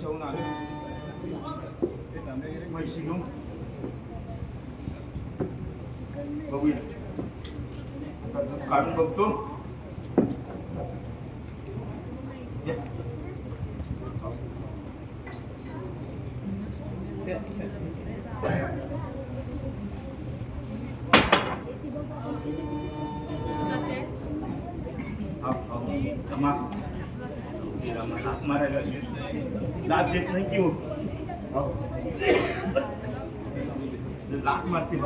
देशाहून आले म्हैशी घेऊन बघूया काढून बघतो. मारायला लाच देत नाही की लाच मारते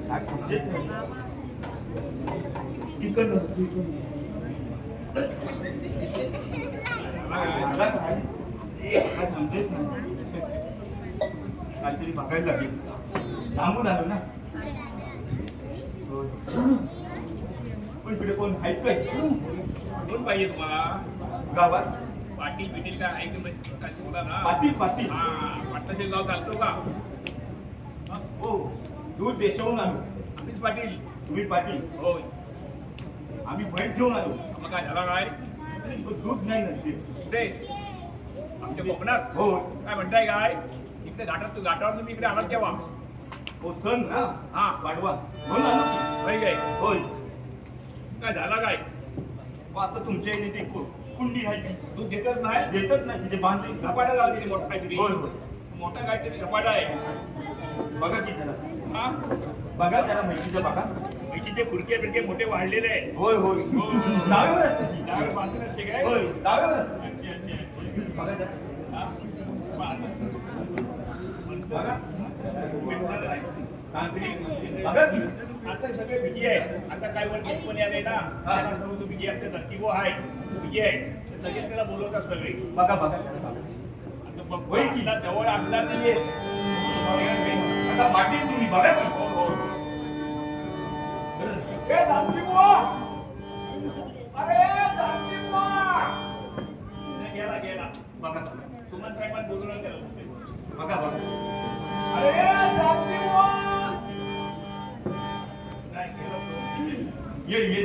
काय समजत नाही. काहीतरी बघायला लागेल. थांबून आलो ना. पण इकडे कोण आहेत काय? कोण पाहिजे तुम्हाला गावात? पाटील बिटील काय आहे की बोला ना. पाटील पाटील पाटलाचे गाव चालतो का? हो दूध देशाहून आलो. आम्हीच पाटील. तुम्ही पाटील? होय. आम्ही म्हैस घेऊन आलो. मग काय झाला काय? दूध नाही नसते कुठे? आमच्या कोकणात? हो. काय म्हणताय काय? इकडे घाटावर तुम्ही इकडे आलात केव्हा? हो सण ना. हा पाडवा म्हणून आलो की. होय काय? होय. काय झाला काय? आता तुमच्या इथे ती कुंडी आहे ती तू देतच नाही? देतच नाही तिथे बांधली. झपाटा झाला तिथे मोठा काहीतरी. होय होय. मोठा काहीतरी झपाटा आहे. बघा की त्याला. हा बघा त्याला म्हैशीचं बघा. म्हशीचे खुडके बिडके मोठे वाढलेले आहे. होय होय. डाव्यावर असते ती. डाव्यावर बांधून असते काय? होय डाव्यावर असते. अच्छा अच्छा. बघा त्याला. हा? बघा तांत्रिक बघा की. आता सगळे बिजी आहे. आता काय वर कंपनी आले ना त्याला सर्व तो बिजी आपले नसीबो आहे बिजी आहे लगेच त्याला बोलवतात सगळे. बघा बघा त्याला बघा. आता बघ होय की. आपला जवळ असला नाहीये. आता पाटील तुम्ही बघा की. हो हो. ए नसीबो अरे नसीबो गेला गेला. बघा सुमन साहेबांनी बोलवलं त्याला. बघा बघा. अरे नसीबो नाही गेला तो. ये ये.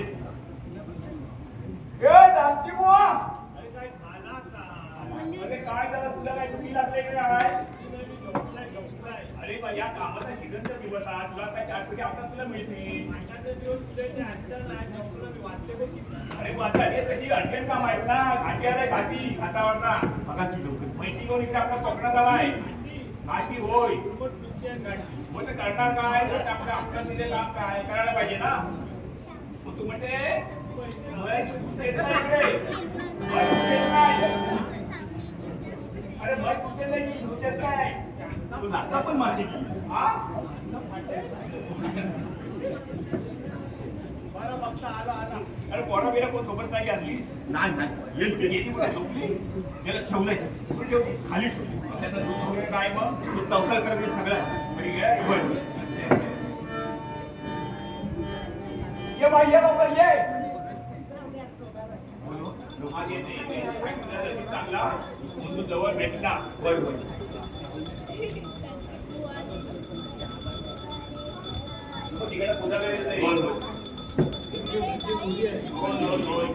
ए नसीबो अरे काय झाला का? अरे काय झालं तुला काय दुखी लागले काय? अरे बा या कामाचा सीझनचा दिवस आहे. तुला काय 4 पैकी आता तुला मिळतील. अरे वाचा हे कशी अर्जंट काम आहेत ना. घाटी आलाय घाटी घाटावरना. बघा की लवकर. म्हैशी घेऊन इकडे आपला कोकणात आलाय. घाटी होय. मग ते करणार काय? तर आपल्या आपलं दिले काम काय करायला पाहिजे ना. मग तू म्हणते म्हैस देत नाही इकडे. म्हैस देत नाही. अरे म्हैस कुठे नाही देत काय? तू लाचा पण मारते की. हा? अरे पोरा बिरा कोण सोबत नाही आणलीस? नाही नाही येईल गेली येईल. कुठे झोपली? त्याला ठेवलंय कुठे ठेवलीस? खाली ठेवली. त्याचं दूध वगैरे काय मग? तो तवसाळ करायला सगळं ठीक आहे. होय. ये बाई ये लवकर ये. होय हो. आज येते येते. चांगला मुलगा जवळ भेटला. होय होय. मग तिकडे पूजा करायचं होय आहे. होय.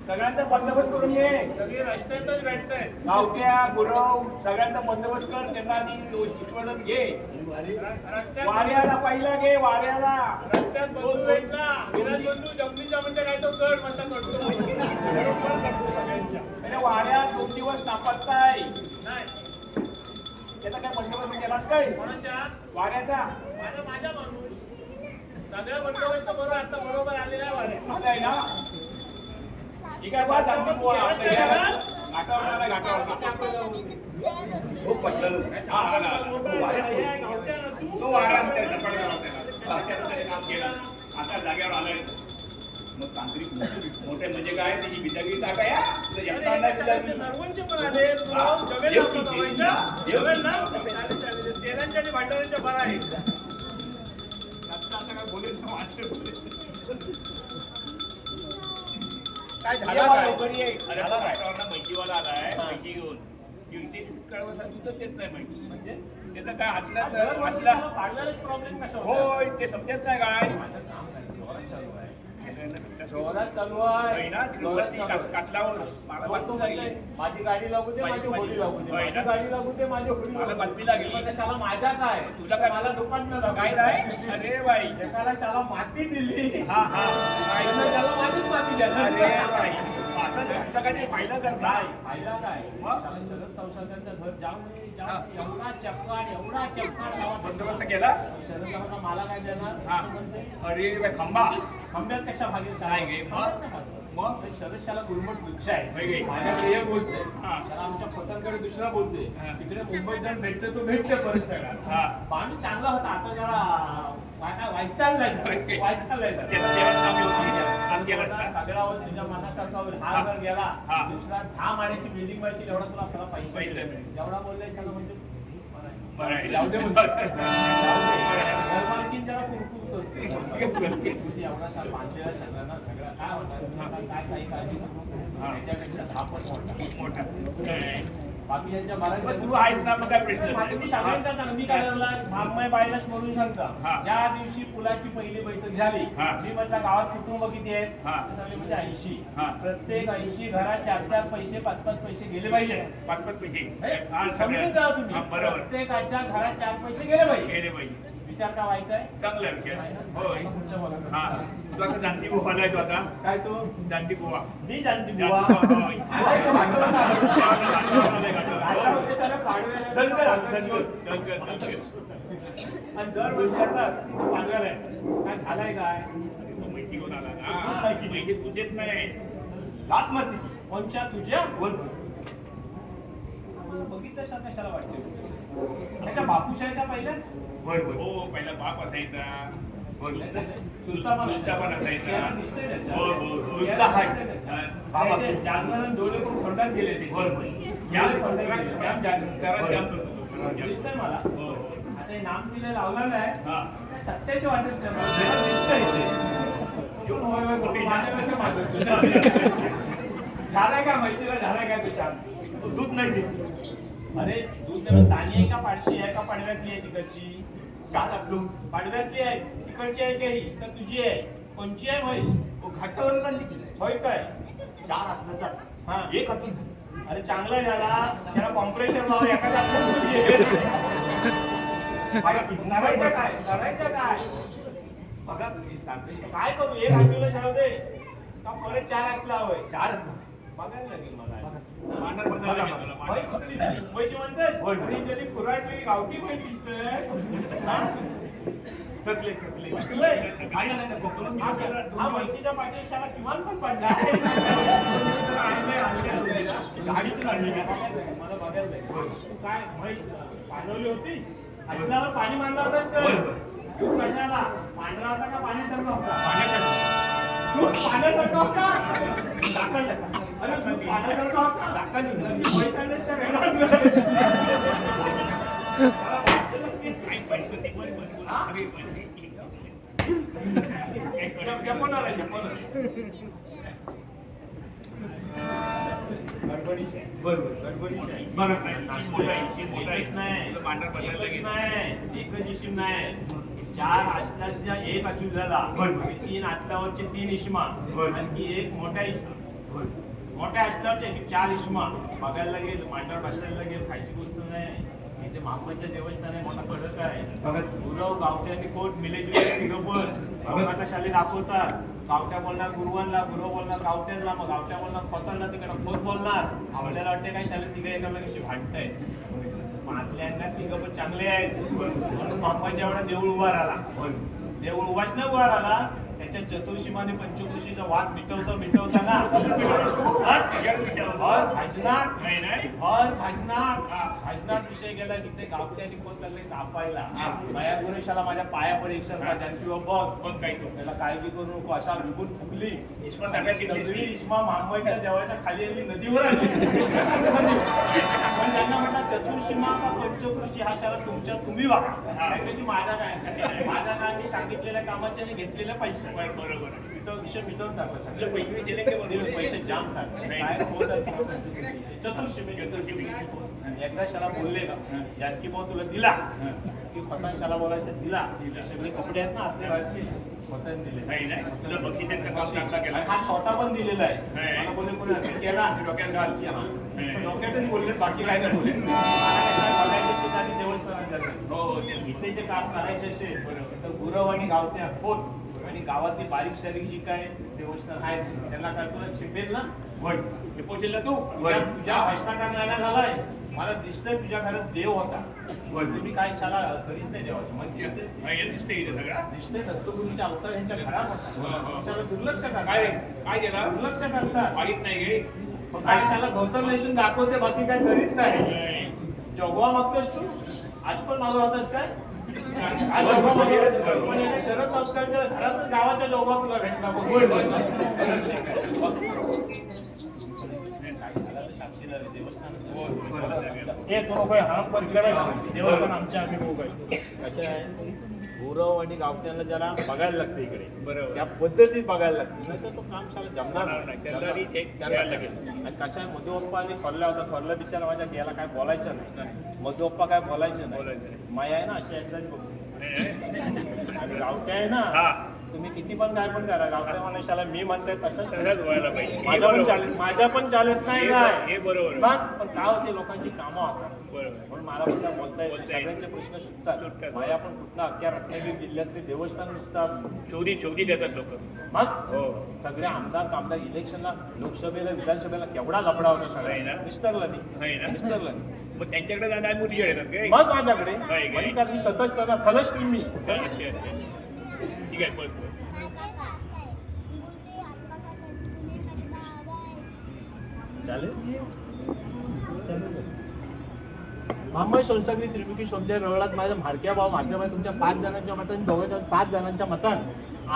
सगळ्यांचा बंदोबस्त करून ये. सगळे रस्त्यातच भेटतायत. गावट्या गुरव सगळ्यांचा बंदोबस्त कर. त्यांना आधी शिकवणच घे. वाऱ्याला पहिला घे वाऱ्याला. रस्त्यात बंधू भेटला. विराज बंधू जमनीच्या म्हणजे काय तो कर म्हणता करतो. बरोबर करतो सगळ्यांच्या. अरे वाऱ्या 2 दिवस नापत्ताय. नाही त्याचा काय बंदोबस्त केलास काय? कोणाच्या वाऱ्याचा माझा माणूस सगळ्या बंदोबस्त बरोबर आता बरोबर आलेला आहे वारे. आता आहे ना. ठीक आहे बा जास्त पोहा. घाटावर आला घाटावर. हो पटलं. हा आला. तो वारा त्याला काम केलं. आता जागेवर आलाय. मग तांत्रिक मोठे म्हणजे काय त्याची बिजागिरी टाका या. तुझं जास्त अंदाज बिजागिरी. नरवणचे पण आले. तेलांच्या आणि भांडारांच्या बरं आहे. आता काय बोलायचं वाटतं. काय झाला झालं काय? लवकर ये. अरे वातावरणात मैकीवाला आलाय. मैकी घेऊन ते दूधच देत नाही माहिती. म्हणजे त्याचं काय हातला पाडणारच प्रॉब्लेम कशा होता? होय ते समजत नाही काय. जोरात चालू आहे. होय ना, तिकडे जोरात वरती चालू आहे. कातलावर मला तो बातमी म्हणतोय, लागली. माझी गाडी लागू दे, माझी होडी लागू दे, होय माझी ना? गाडी लागू दे, माझी होडी मला लागू दे. बातमी लागली. पण शाला माझ्या काय तुला काय? मला दुकान काय नाही अरे बाई एकाला शाला माती दिली हा हा त्यानं त्याला माझीच माती अरे द्यायला बाई असं तुमचा काही फायदा करताय काय फायदा काय मग? शाला शरद चौसाळ्यांचं घर जाऊन एवढा चपकाट लावा बंदोबस्त केला शरद चौसा मला काय देणार हा असं म्हणते. अरे बाई खंबा खंब्यात कशा भागेल नाही गे, मग? मग? शरद शाला गुलमट तुच्छ आहे होय गे. माझ्याकडे एक बोलते हा. त्याला आमच्या पतंगकडे दुसरा बोलते हा. तिकडे मुंबईत जर भेटते तो भेटते परत सगळा हा. माणूस चांगला होता आता जरा वाईट चाललाय वाईट चाललाय तेव्हाच काम केलंस का? सगळा होईल तुझ्या मनासारखा होईल हा हा. जर गेला हा. दुसरा 10 माड्याची बिल्डिंग पाहिजे एवढा तुला आपल्याला पैसे पैसे मिळेल. मिळेल. जेवढा बोललाय त्याला म्हणजे बरं आहे. जाऊ दे म्हणतो. जाऊ दे. घरमालकीण जरा कुरकुर करते. एवढा साल बांधलेला सगळ्यांना सगळा काय होणार काय काही काळजी नको. त्याच्यापेक्षा 10 पट मोठा मोठा बाकी यांच्या पण महाराज तू आहेस ना मग काय प्रश्न माझी मी सगळ्यांचा चांगली काय करला मागमाय बायलाच म्हणून सांगता हा. ज्या दिवशी पुलाची पहिली बैठक झाली हा. मी म्हटलं गावात कुटुंब किती आहेत हा. ते सगळे म्हणजे 80 हा. प्रत्येक 80 घरात 4-4 पैसे 5-5 पैसे गेले पाहिजे पाचपत पैसे हे, हा, समजून सगळ्या- जा तुम्ही हा, बरोबर प्रत्येकाच्या घरात 4 पैसे गेले पाहिजे गेले पाहिजे विचार का वाईट आहे चांगलं आहे विचार. होय पुढच्या बोला. हा तू आता जानती गोवा आलाय तू आता काय तो जानती गोवा मी जानती जानती बुवा गोवा, होय. आलाय तो भांडवल ना. आलाय का? आता होते सारे पाडव्याला. आणि दरवर्षी असतात पाडव्याला आहे. काय झालंय काय तो माहिती घेऊन आला ना. दूध नाही किती? माहिती तू देत नाही लात मारते ती. कोणच्या तुझ्या वर बघितलं शा कशाला वाटते त्याच्या बापूशाहीच्या पहिल्या वर वर हो पहिला बाप असायचा वर चुलता पण चुलता पण असायचा. त्याला दिसतंय त्याच्या. हो, हो, हो. त्याला चुलता दिसतंय आहे. त्याच्या. बाबा. त्याचे जागरण डोळे पण खंडात गेले ते वर वर जाम दिसतंय मला हो. आता हे नाम दिलं लावलेलं आहे हा. त्या सत्याचे वाटत नाही मला. त्याला दिसतंय ते. पण होय होय करतो. माझ्यापेक्षा माझं झालाय का म्हैशीला झालाय काय तुझ्या तो दूध नाही देत. अरे दूध देणं ताणी आहे का पाडशी आहे का पाडव्यातली आहे तिकडची चार आपलं पाडव्यातली आहे तिकडची आहे काही का तुझी आहे कोणची आहे म्हैस तो घाटावर आणली की होय काय 4 हातला हा. चाल एक हातून झालं. अरे चांगला झाला त्याला कॉम्प्रेशन लावून एका जागेवर तुझी आहे. बघा ती करायचं काय करायचं काय बघा तुम्ही सांगते काय करू एक हातीला शाळा दे का परत 4 असला हवंय 4 हातला बघायला लागेल मला मांडर बसायला बघा, लागेल तुला, मांडर म्हैस बसायला कुठली लागेल. मुंबईची म्हणतेस होय. आणि जरी खुराटली गावठी म्हैस दिसतंय हा? थकले थकले थकलंय? नाही नाही नाही कोकण हा म्हशीच्या पाठी शाळा किमान पण पडला गाडीतून आणली का मला बघायला जाईल. होय. तू काय म्हैस पाणवली होती असल्यावर पाणी मारला होतास का होय, होय. तू कशाला पांढरा होता का पाण्यासारखा होता पाण्यासाठी तू पाण्यासारखा होता दाखल अरे तू पाण्यासारखा होता दाखल पैशानेच का काही पैसे ते पण बोल. हा? अरे पैसे. जपणार आहे जपणार गडबडीचे बरोबर गडबडीचे बघा एकच नाही तुला मांडर बसायला एकच लागेल. नाही एकच इशिम नाही 4 आचल्याच्या 1 अचूक झाला बरोबर. 3 आचल्यावरचे 3 इशमा बरोबर. आणखी 1 मोठा इशमा होय. मोठ्या आचल्यावरचे 4 इशमा बघायला लागेल मांडर बसायला लागेल खायची गोष्ट नाही इथे महापंचायत देवस्थान आहे मोठा कडक आहे बघा गुरव गावठ्यांनी कोट मिलेजुले तिघं पण लोकांना शाली दाखवतात गावठ्या बोलणार गुरुवांना गुरव बोलणार गावठ्यांना मग गावठ्या बोलणार खोतांना तिकडं खोत बोलणार आपल्याला वाटते काय शाली तिघं एकामेकाशी भांडतायत मातल्यांना तिघं पण चांगले आहेत म्हणून महापाच्या एवढा देऊळ उभा राहिला देऊळ उभाच न उभा राहिला त्याच्या चतुर्शीमाने पंचकृषीचा वाद मिटवताना भाजनात नाही नाही भाजनात विषय गेला तिथे गावठ्याने कोण लागले तापायला माया गुरेशाला माझ्या पाया पडे एकसारखा जानकी बघ बघ काही तो त्याला काळजी करू नको असा विभूत फुगली इस्मा ताब्यात घेतलीस सगळी की? इस्मा महामाईच्या देवाच्या खाली आली नदीवर आली पण त्यांना म्हणतात चतुर्शीमा का पंचकृषी हा शाला तुमच्या तुम्ही वागा त्याच्याशी माझा काय माझा काय मी सांगितलेल्या कामाचे आणि घेतलेले पैसे बरोबर तिथं विषय मिटवून टाकला तुला सगळे पैसे दिले की दिले, पैसे जाम टाकले काय होत आहे चतुर्शीमे एकदा शाला बोलले का जानकी भाऊ तुला दिला की पतंग शाला बोलायचं दिला हे सगळे कपडे आहेत ना आपल्या घरचे पतन दिले नाही नाही तुला बघितलं का चांगला केला हा स्वतः पण दिलेला आहे नाही. मला बोलले कोणी असं केला डोक्यात घालची हा नाही. पण डोक्यातच बोलले बाकी काय नाही बोलले मला कशा बघायचे असेल आणि देवस्थानात जातात हो हो ते इथे जे काम करायचे असेल तर गुरव आणि गावते खोत आणि गावातली बारीक सारीक जी काय देवस्थान आहेत त्यांना काय तुला छिपेल ना होय ते पोचेल ना तू तुझ्या हस्ताकारणाला झालाय मला दिसतंय तुझ्या घरात देव होता होय. तुम्ही काय शाळा करीत नाही देवाची मग दिसते हे दिसते इथे सगळा दिसते दत्तगुरूंच्या अवतार यांच्या घरात होता तुमच्याला दुर्लक्ष काय करताय काय केला दुर्लक्ष करतात माहित नाही गे काय शाळा गौतम नेसून दाखवते बाकी काय करीत नाही नाही. जोगवा मागतोस तू आज पण मागं होतास काय आज जोगवा मागतोस. पण याच्या शरद संस्कारच्या घरातच गावाच्या जोगवा तुला भेटला होय, होय. देवस्थान आमच्या आम्ही बघू कसं आहे गुरव आणि गावत्यांना जरा बघायला लागते इकडे बरोबर. त्या पद्धतीत बघायला लागते नाही तर तो काम शाळा जमणार नाही. त्याला आधी एक करायला लागेल. आणि कशा मधुअप्पाने थोरला होता थोरला बिचारा माझ्या याला काय बोलायचं नाही मधुअप्पा काय बोलायचं बोलायचं नाही नाही. माया आहे ना अशी एकदाच बघू आणि गावठ्या आहे ना हा तुम्ही किती पण काय पण करा गावठ्या मनुष्याला मी म्हणते तसंच सगळ्याच व्हायला पाहिजे हे माझ्या पण चालत नाही काय हे बरोबर मग पण काय होते लोकांची कामं होतात बरोबर म्हणून मला पण काय बोलता येत बोलता नाही. येत सगळ्यांचे प्रश्न सुटतात सुटतात. माया पण कुठला अख्ख्या रत्नागिरी जिल्ह्यातले देवस्थान नुसतात शोधी देतात लोक मग हो सगळे आमदार कामदार इलेक्शनला लोकसभेला विधानसभेला केवढा लफडा होता नाही ना. सगळ्या निस्तरलं नाही नाही ना. निस्तरलं नाही मग त्यांच्याकडे जाणार मोठीकडे येतात काय मग माझ्याकडे नाही, नाही. मल्लिकार्जुन तथच त्याला फलश्री मी अच्छा, अच्छा. ठीक आहे बोल चालेल मुंबई सोनसगरी त्रिमुखी शोधल्या रवळात माझ्या म्हारक्या भाव माझ्या भाई तुमच्या 5 जणांच्या मतान दोघांच्या 7 जणांच्या मतान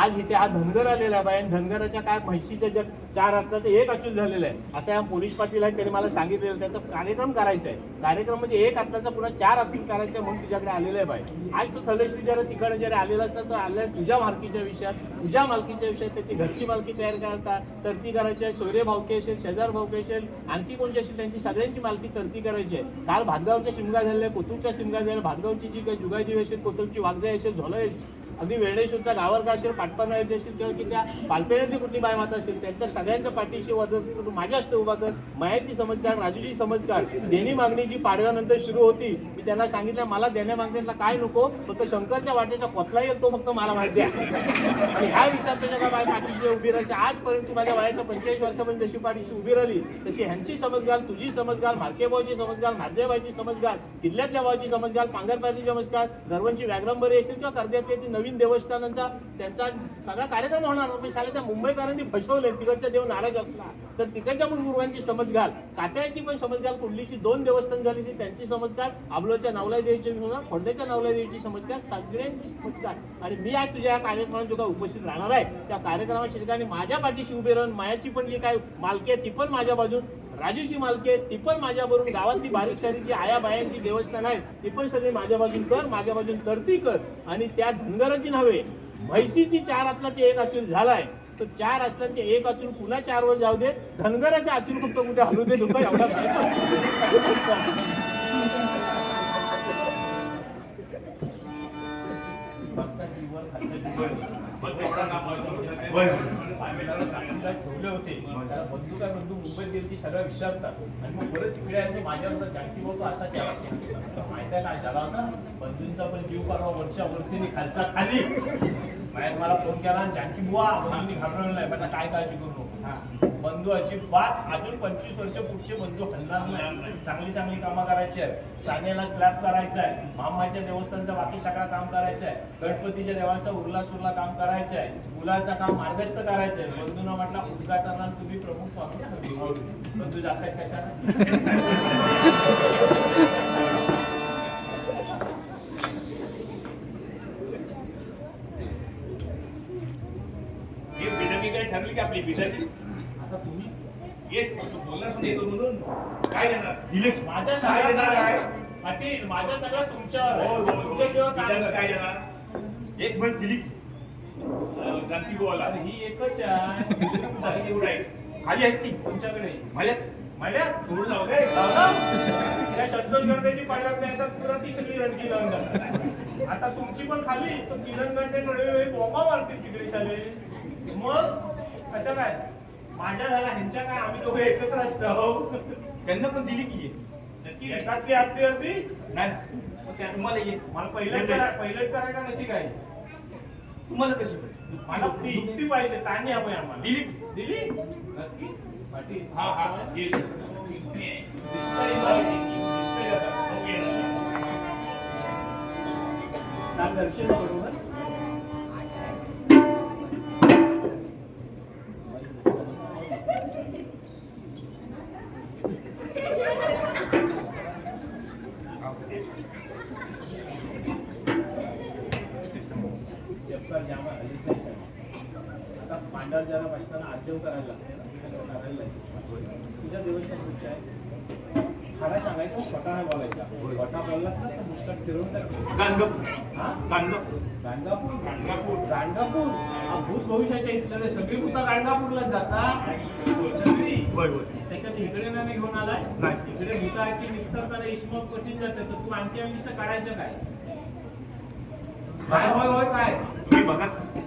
आज इथे हा धनगर आलेला आहे आणि धनगराच्या काय म्हशीच्या ज्या 4 हाताचं एक अचूक झालेलं आहे असं या पोलीस पाटील आहे त्यांनी मला सांगितलेलं त्याचा कार्यक्रम करायचा आहे कार्यक्रम म्हणजे एक हाताचा पुन्हा 4 हातून करायचा म्हणून तुझ्याकडे आलेला आहे बाई आज तू थलेश्री जरा तिकडे जरी आलेला असता तर आल्या तुझ्या मालकीच्या विषयात तुझ्या मालकीच्या विषयात त्याची घरची मालकी तयार करतात तरती करायची आहे सोयरे भावके असेल शेजार भावके असेल आणखी कोणची असेल त्यांची सगळ्यांची मालकी तरती करायची आहे काल भातगावच्या शिमगा झालेल्या कोथरूडच्या शिमगा झाल्या भातगावची जी काही जुगायची असेल कोथरूडची वागजाई असेल झोला अगदी वेळेश्वरचा गावरगा असेल पाटपानाची असेल किंवा की त्या पालपेण्यातली कुठली बाय माता असेल त्यांच्या सगळ्यांच्या पाठीशी वादत तू माझ्या हस्ते उभा कर मायाची समजकार राजूची समजकार देणी मागणी जी पाडव्यानंतर सुरू होती मी त्यांना सांगितलं मला देण्या मागण्याला काय नको फक्त शंकरच्या वाटेचा कोथला येईल तो फक्त मला माहिती आहे आणि ह्या विषयात त्याच्या बाय पाठीशी उभी राहायची आजपर्यंत माझ्या वयाच्या 45 वर्षापर्यंत जशी पाठीशी उभी राहिली तशी ह्यांची समजगाल तुझी समजगाल मार्केबावची समजगाल मार्जेबाईची समजगाल किल्ल्यातल्या भावाची समजगाल पांगरपाडीची समजगाल गर्वंची व्याघ्रंबरी असेल किंवा कर्द्यातली ती नवीन देवस्थानांचा त्यांचा सगळा कार्यक्रम होणार पण शाळे त्या मुंबईकरांनी फसवले तिकडच्या देव नाराज असला तर तिकडच्या पण गुरुवांची समज घाल कात्याची पण समज घाल कुर्लीची 2 देवस्थान झाली त्यांची समज घाल आबलोच्या नावला देवीची समज खोडद्याच्या नावला देवीची समज घाल सगळ्यांची समज घाल आणि मी आज तुझ्या या कार्यक्रमात जो काय उपस्थित राहणार आहे त्या कार्यक्रमाच्या ठिकाणी माझ्या पाठीशी उभे राहून मायाची पण जी काय मालकी आहे ती पण माझ्या बाजून राजूची मालकी आहे ती पण माझ्याबरोबर गावातली बारीक सारीक जी आया बायांची देवस्थान आहेत ती पण सगळी माझ्या बाजून कर माझ्या बाजून तरती कर आणि त्या धनगराची नव्हे म्हैसीची 4 हातलाचे एक अचूल झालाय तर 4 हाताचे एक अचूल पुन्हा 4 वर जाऊ दे धनगराच्या अचूल फक्त कुठे हलू दे लोक एवढा ठेवले होते त्याला बंधू काय बंधू मुंबईत गेली ती सगळं विचारतात आणि मग परत तिकडे आहे माझ्यावर जानकी भाऊ असा केला माहिती आहे काय झाला होता बंधूंचा पण जीव परवा वरच्या वरतीने खालचा खाली बाहेर मला फोन केला आणि जानकी बुवा बंधूंनी घाबरवलं नाही पण काय काळजी करू नको बंधू अजिबात अजून 25 वर्ष पुढचे बंधू हलणार नाही चांगली चांगली कामं करायची आहेत सानेला स्लॅब करायचं आहे महामाईच्या देवस्थानचं बाकी सगळं काम करायचं आहे गणपतीच्या देवांचा उरला सुरला काम करायचं आहे मुलाचं काम मार्गस्थ करायचं आहे बंधूंना म्हटलं उद्घाटनाला तुम्ही प्रमुख पाहून बंधू जात आहेत कशाला काय ठरली की आपली बिजाची आता तुम्ही येत तू बोललास ना येतो म्हणून काय देणार दिले माझ्या काय देणार काय पाटील माझ्या सगळं तुमच्यावर हो, आहे. हो, हो. तुमच्या जेव्हा बिजाचं काय काय देणार एक म्हण दिली जानकी बोला ही एकच आहे दुसरी कुठं आहे? एवढा आहे खाली आहेत ती तुमच्याकडे माझ्या माहिती सोडून जाऊ काय त्या शब्दोल गणतेची पाळण्यात नाही तर पुरा ती सगळी रणकी लावून जातात. आता तुमची पण खाली तो किरण गणते बोंबा मारतील तिकडे शाले. मग कशा काय माझ्या झाला ह्यांच्या काय आम्ही दोघे एकत्र असतो. त्यांना पण दिली की नक्की येतात की अर्धी अर्धी नाही मग त्या तुम्हाला ये मला पहिलेच करायला कशी काय तुम्हाला कशी पाहिजे मला युक्ती पाहिजे ताणी हवी आम्हाला. दिली दिली नक्की पाटील हा हा येईल दिसतंय असं. ओके. काल दर्शन बरोबर आता पांडव जरा बसताना आद्यव करायला लागते ना करायला लागते. तुझ्या देवस्थान आहे खरा सांगायचं खोटा नाही बोलायचा. खोटा बोललास ना तर मुस्काट फिरवून टाकतो. गाणगापूर हा गाणगापूर गाणगापूर गाणगापूर गाणगापूर हा भूत भविष्याच्या इथलं सगळी भूता गाणगापूरलाच जातात सगळी. होय होय त्याच्यात इकडे नाही घेऊन आलाय नाही. इकडे भूताची निस्तरताना इस्मत कठीण जाते तर तू आणखी निस्त काढायचं काय काय होय होय काय तुम्ही बघा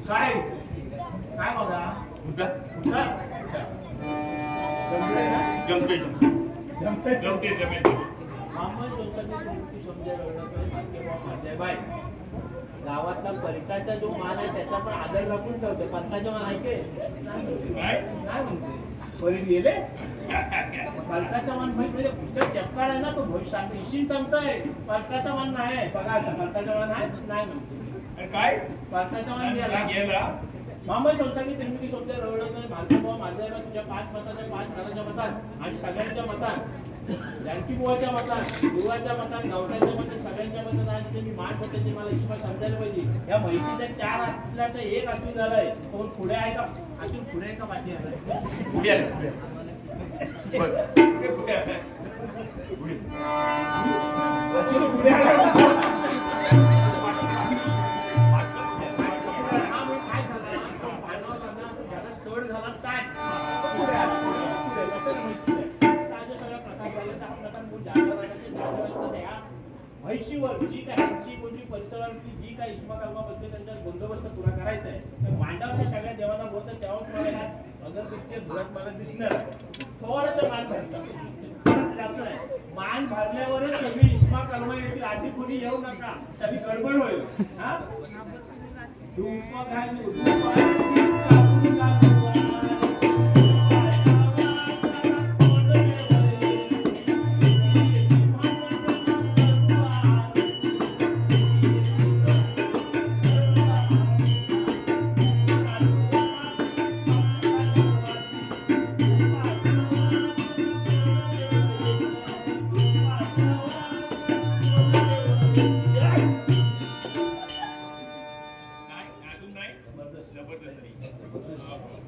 काय काय बघा उद्या कुठला जमतंय ना? जमतोय जमतंय जमते मामा सोसायटी गोष्टी समजायला एवढं भाग्यभाव माझ्या बाय गावातला परिटाचा जो मान आहे त्याचा पण आदर राखून ठेवते. पंथाचा मान आहे के नाही म्हणते परीट गेले परकाचा मान म्हणजे पुस्तक चपकाळ आहे ना तो भविष्य इशीन सांगतोय. परकाचा मान नाही बघा आता परकाचा मान आहे नाही म्हणते काय परकाचा मान गेला मामा संस्थांनी निर्मिती शोधल्या रवडत भाग्यभाव माझ्या तुझ्या 5 मताच्या 5 घराच्या मतात आणि सगळ्यांच्या मतात जानकी बुवाच्या मतात गुरुवाच्या मतात गावठाच्या मतात सगळ्यांच्या मतात आज त्यांनी मान होते मला ईश्वर समजायला पाहिजे. या म्हैशीच्या 4 हातल्याचा एक हातून झालाय तो पुढे आहे का अजून पुढे आहे का पाठी आहे पुढे आले पुढे अजून पुढे आला म्हैशीवर जी काय ह्यांची कोणती परिसरावरती जी काय इष्माकर्मा बसते त्यांचा बंदोबस्त पुरा करायचा आहे तर मांडवाच्या सगळ्या देवांना बोलतात तेव्हाच मला अगरबत्तीच्या धुरात मला दिसणार आहे. थोडंसं मान भरतात मान भरल्यावरच सगळी इष्माकर्मा येतील. आधी कोणी येऊ नका तरी गडबड होईल. हा धूप घालून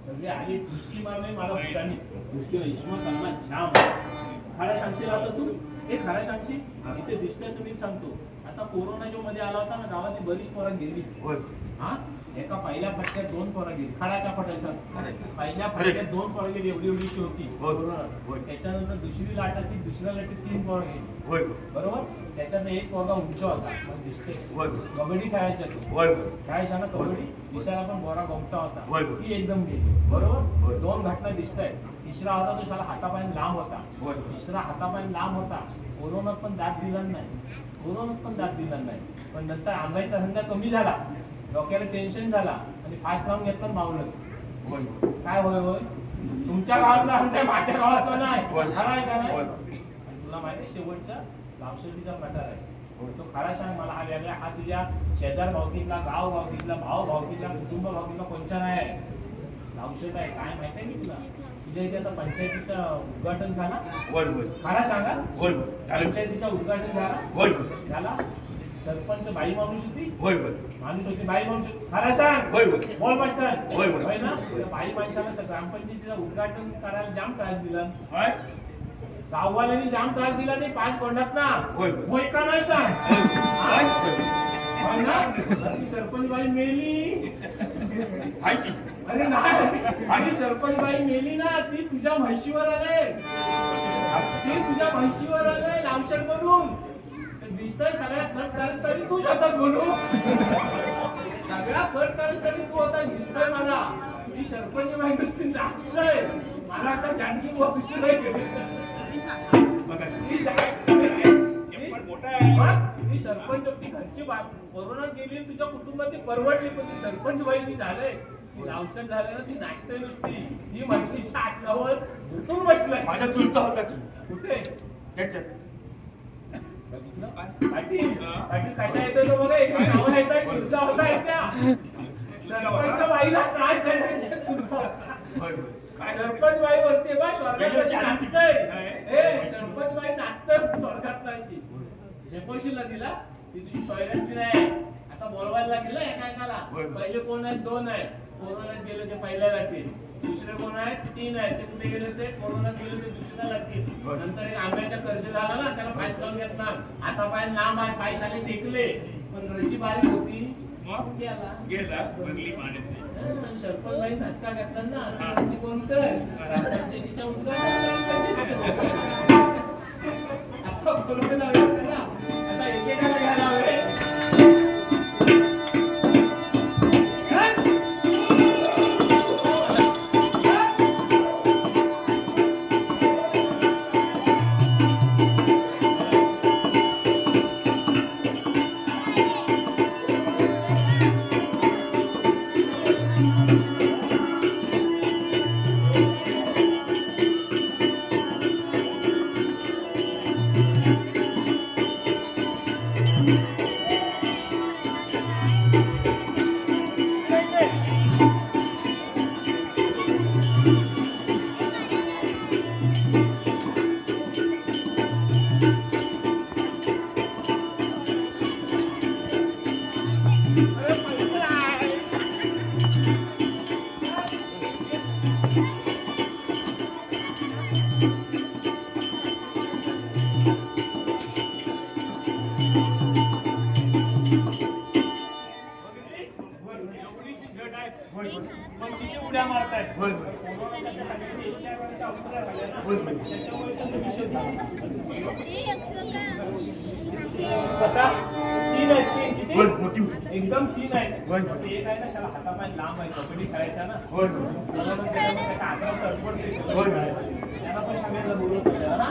सगळे आली दृष्टी मारणे मला भूतानी दृष्टी इष्माकर्मा जाम खरा सांगशील आता तू हे खरा सांगशील इथे दिसतंय तुम्ही सांगतो. आता कोरोना जो मध्ये आला होता ना गावातली बरीच पोरं गेली. हा एका पहिल्या फटक्यात 2 पोरं गेली. खडा का फटाय सांग पहिल्या फटक्यात 2 पोरं गेली एवढी एवढीशी होती कोरोना. त्याच्यानंतर दुसरी लाट आली दुसऱ्या लाटेत 3 पोरं गेली बरोबर. त्याच्यात एक पोरगा उंच होता मग दिसते कबड्डी खेळायच्या तू खेळायचा ना कबड्डी दिसायला पण बोरा गोमटा होता ती एकदम गेली बरोबर. 2 घटना दिसत आहेत. तिसरा होता तो शाला हातापायन लांब होता. तिसरा हातापायन लांब होता. कोरोनात पण दात दिला नाही पण नंतर आंब्याचा धंदा कमी झाला डोक्याला टेन्शन झाला आणि फास्ट लावून घेतलं मावलं काय होय होय तुमच्या गावातला म्हणताय माझ्या गावातला नाही खरा आहे का नाही. तुला माहिती आहे शेवटचा गावशेतीचा प्रकार आहे तो खरा सांग मला हा वेगळा हा तुझ्या शेजार भावकीतला गाव भावकीतला भाव भावकीतला कुटुंब भावकीतला कोणचा नाही आहे गावशेत आहे काय माहिती आहे की तुला तुझ्या इथे आता पंचायतीचं उद्घाटन झाला खरा सांगा पंचायतीचं उद्घाटन झाला सरपंच बाई माणूस होती माणूस होती बाई माणूस खरा सांग बोल पटकन होय ना बाई माणसाला ग्रामपंचायतीचं उद्घाटन करायला जाम त्रास दिला गाववाल्यांनी जाम त्रास दिला नाही 5 कोंडात ना होय का नाही सांग सरपंच बाई मेली अरे नाही, सरपंच बाई मेली ना, ती तुझ्या म्हैशीवर आले, ती तुझ्या म्हैशीवर आले नावशेट म्हणून. दिसतंय सगळ्यात फट कारस्थानी तू स्वतःच म्हणू, सगळ्यात फट कारस्थानी तू होता दिसतोय मला. ती सरपंच बाई नुसती नाचतंय, मला आता जानकी बुवा दिसतंय. ती सरपंच ती घरची कोरोनात गेली, तुझ्या कुटुंबात ती परवडली, पण ती सरपंच बाई ती झालंय, ती नावशेट झालं ना, ती नाचते नुसती. ती म्हशीच्या आतल्यावर झुटून बसलाय. माझा चुलता होता की कुठे त्याच्यात पाटील कशा येतो बघा, एका नाव येतात चुलता होता याच्या. सरपंच बाईला त्रास देण्याचा चुलता होता. सरपंच बाई वरती बा स्वर्गात नाचतंय, सरपंच बाई नाचतंय स्वर्गात अशी. झेपोशीला दिला ती तुझी सोयऱ्यात नाही. आता बोलवायला गेलं एकाएकाला, पहिले कोण आहेत, 2 आहेत कोरोनात गेले ते पहिल्या रात्री, दुसरे कोण आहेत 3 आहेत ते कुठे गेले, ते कोरोनात गेले ते दुसऱ्या रात्री. नंतर एक आंब्याचा कर्ज झाला ना, त्याला फास लावून घेतला. आता पाय लांब आहे, पाय झाले शेकले, पण रशी बारीक होती, मग गेला सरपंच बाई धसका घेतला ना. कोणतं तिच्या आता बोलवे लागेल त्याला, आता एकेकाला घ्यायला हवे. उड्या मारतायत. आता 3 आहेत, एकदम 3 आहेत. एक आहे ना त्याला हातापाय लांब आहे, कबड्डी खेळायचा ना, त्याला पण सगळ्यांना बोलवतो ना.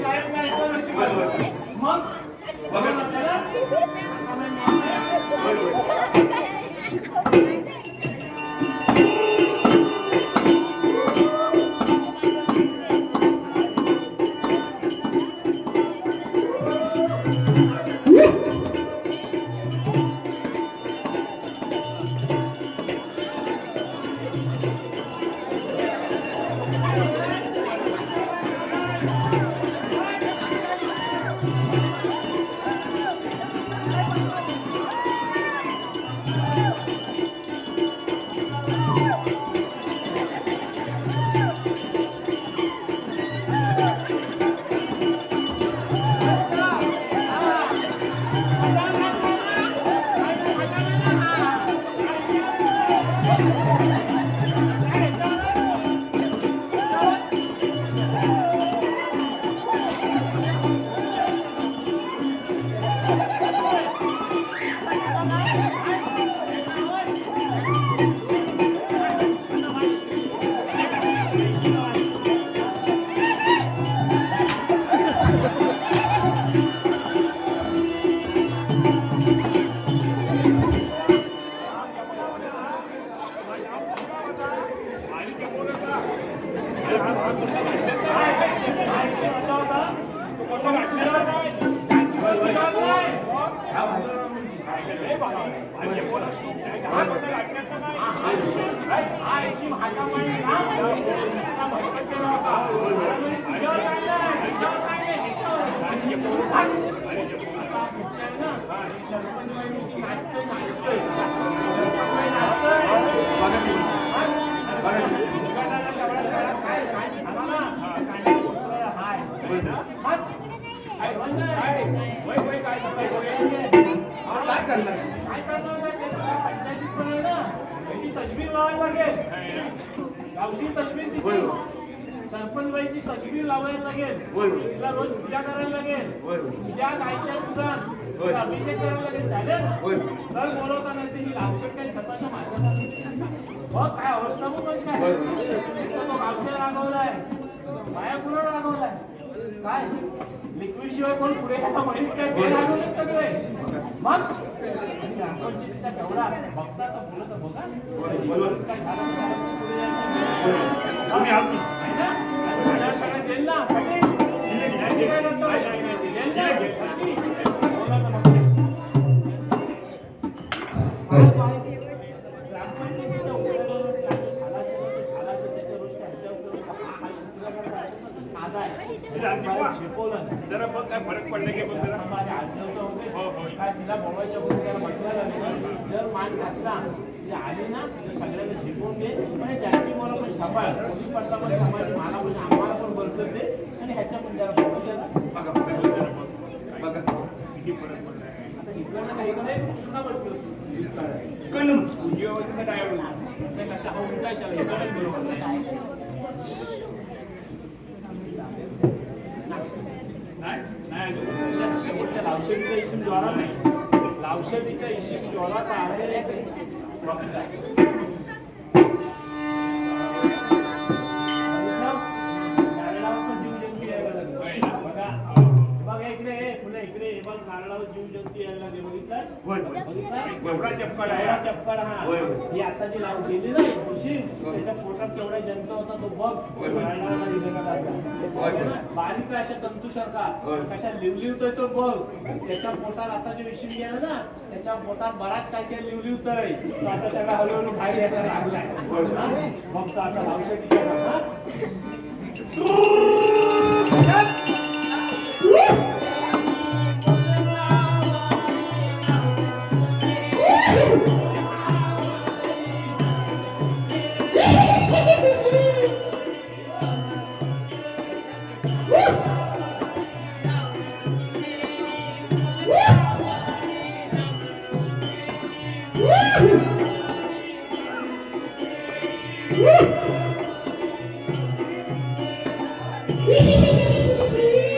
गायब नाही तर अशी मग बघा आपल्याला सरपंचबाईची तस्वीर लावायला लागेल, तिला रोज पूजा करायला लागेल, तिच्या गायच्या दुधात अभिषेक करायला लागेल. चालेल तर बोलवता नाही ती औषध काही स्वतःच्या माझ्या काय अवस्था पण काय तो गावच्या रागवलाय, माया कुठं रागवलाय काय लिक्विड शिवाय कोण पुढे माहित काय ते रागवले सगळे. मग ग्रामपंचायतीच्या तेवढा बघता तर बोलत बघा काय झालं जरा बघ काय फरक पडला की बघ जरा काय तिला बोलायच्या त्याला म्हटलं जर मान घातला आली ना तर सगळ्यांना शिकवून दे आणि जानकी मला पण सांभाळ पोलीस पडता पण सांभाळ मला पण आम्हाला पण बरकत दे आणि ह्याच्या पण जरा किती फरक पडला आता इकडं ना काही नाही पुन्हा बसतो कशा होऊन काय शाळा इकडं बरोबर नाही शेवटच्या लावशेटीचा इशिम ज्वारा नाही लावशेटीचा इशिम ज्वारा आहे बघा इकडे तुला इकडे बघ नारळावर जीवजंतू यायला लागले बघितला चपकड आहे चपकड हा ही आता जी लावून गेली नाही खुशी त्याच्या पोटात केवढा जंत होता तो बघ बारीक अशा तंतूसारखा कशा लिवलिवतोय तो बघ त्याच्या पोटात आता जे विषय गेला ना त्याच्या पोटात बराच काय काय लिवलिवतोय तो आता सगळा हळूहळू बाहेर यायला लागलाय बघतो आता औषधीच्या Woo!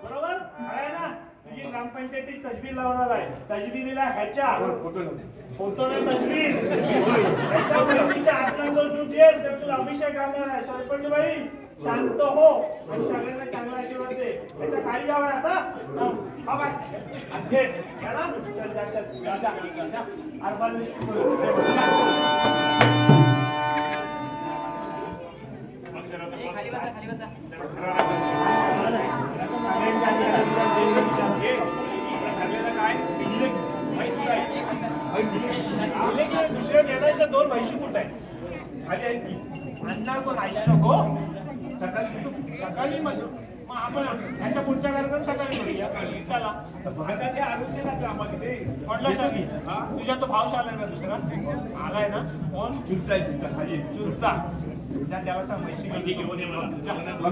बरोबर आहे ना? तुझी ग्रामपंचायतीत तजवीज लावणार आहे. तजवीजीला ह्याच्या फोटो नाही तजवीज ह्याच्या म्हशीच्या आतल्यावर तू दे तर तुला अभिषेक घालणार आहे. सरपंच बाई शांत हो आणि सगळ्यांना चांगला आशीर्वाद दे. ह्याच्या खाली जावं आता हा बाय घे घ्या ना. चल जा चल जा जा जा अर्बन लिस्ट दुसऱ्या देण्याच्या 2 म्हशी कुठे आहे? आणणार कोण आयशी नको सकाळी म्हणजे मग आपण ह्याच्या पुढच्या कार्यक्रम सकाळी म्हणूया. चला आता ते आरुष्य लागलं आम्हाला तिथे म्हटलं सांगी तुझ्या तो भावश आलाय ना दुसरा आलाय ना कोण चुलता खाली चुलता त्या त्याला सांग म्हशी घेऊन ये मला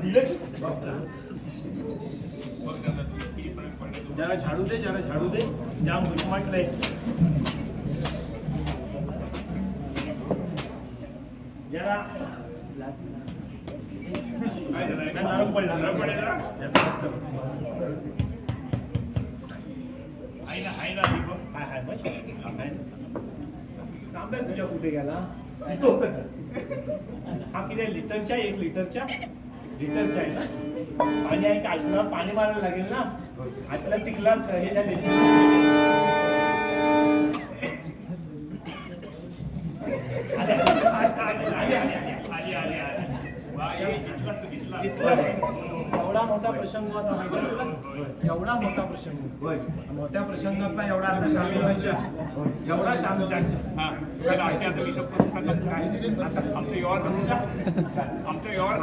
दिलं की जरा झाडू दे जरा झाडू दे जाम म्हटलंय. जरा नरम पडला तांब्या तुझ्या कुठे गेला? हा किती लिटरच्या 1 लिटरच्या लिटरच्या आहे ना. पाणी आहे का आशला पाणी मारायला लागेल ना. आशला चिखला हे झाले एवढा मोठा प्रसंग होता माहिती आहे तुला? एवढा मोठा प्रसंग मोठ्या प्रसंगातला एवढा आता शांत व्हायचा एवढा शांत व्हायचा.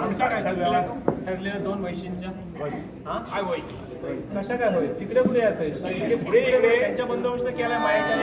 आमच्या काय ठरलेल्या 2 म्हशींच्या काय होईल कशा काय होईल तिकडे पुढे येत पुढे त्यांच्या बंदोबस्त केलाय मायाच्या